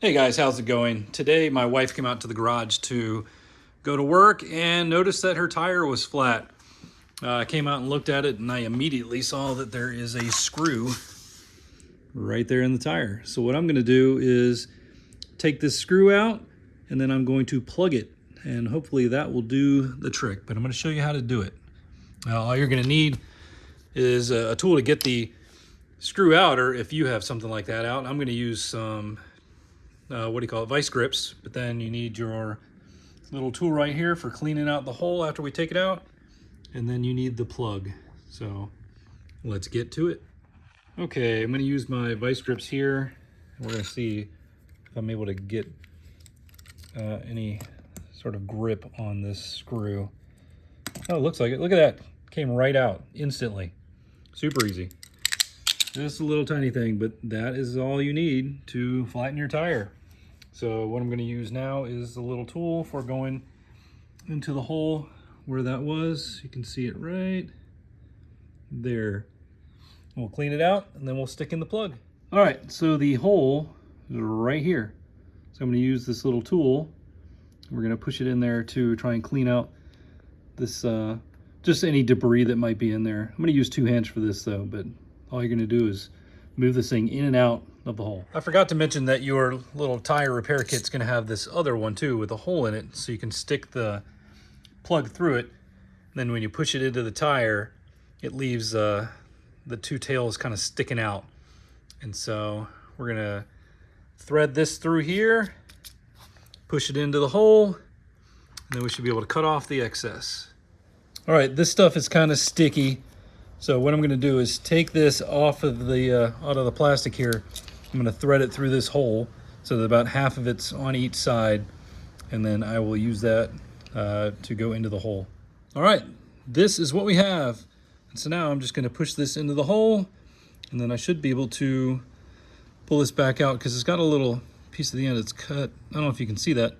Hey guys, how's it going? Today my wife came out to the garage to go to work and noticed that her tire was flat. I came out and looked at it and I immediately saw that there is a screw right there in the tire. So what I'm going to do is take this screw out and then I'm going to plug it, and hopefully that will do the trick. But I'm going to show you how to do it. All you're going to need is a tool to get the screw out, or if you have something like that out. I'm going to use some vice grips, but then you need your little tool right here for cleaning out the hole after we take it out, and then you need the plug. So let's get to it. Okay, I'm going to use my vice grips here. We're going to see if I'm able to get any sort of grip on this screw. Oh, it looks like it. Look at that. Came right out instantly. Super easy. Just a little tiny thing, but that is all you need to flatten your tire. So what I'm going to use now is the little tool for going into the hole where that was. You can see it right there. We'll clean it out and then we'll stick in the plug. All right, so the hole is right here. So I'm going to use this little tool. We're going to push it in there to try and clean out this, just any debris that might be in there. I'm going to use 2 hands for this though, but all you're going to do is move this thing in and out of the hole. I forgot to mention that your little tire repair kit's going to have this other one too with a hole in it, so you can stick the plug through it. And then when you push it into the tire, it leaves the 2 tails kind of sticking out. And so we're going to thread this through here, push it into the hole, and then we should be able to cut off the excess. All right, this stuff is kind of sticky. So what I'm going to do is take this off of the out of the plastic here. I'm going to thread it through this hole so that about half of it's on each side, and then I will use that to go into the hole. All right, this is what we have. And so now I'm just going to push this into the hole, and then I should be able to pull this back out because it's got a little piece at the end that's cut. I don't know if you can see that,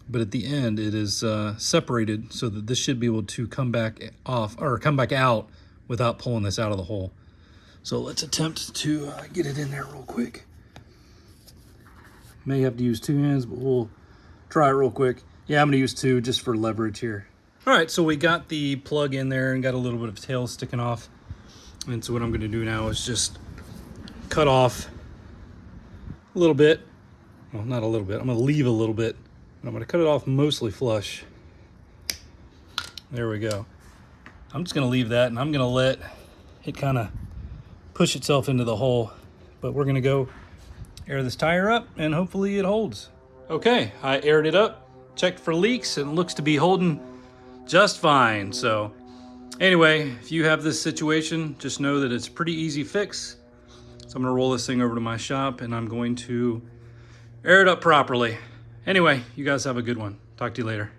but at the end it is separated so that this should be able to come back off or come back out without pulling this out of the hole. So let's attempt to get it in there real quick. May have to use 2 hands, but we'll try it real quick. Yeah, I'm gonna use 2 just for leverage here. All right, so we got the plug in there and got a little bit of tail sticking off. And so what I'm gonna do now is just cut off a little bit. Well, not a little bit, I'm gonna leave a little bit. And I'm gonna cut it off mostly flush. There we go. I'm just gonna leave that and I'm gonna let it kind of push itself into the hole. But we're gonna go air this tire up and hopefully it holds. Okay, I aired it up, checked for leaks, and it looks to be holding just fine. So anyway, if you have this situation, just know that it's a pretty easy fix. So I'm gonna roll this thing over to my shop and I'm going to air it up properly. Anyway, you guys have a good one. Talk to you later.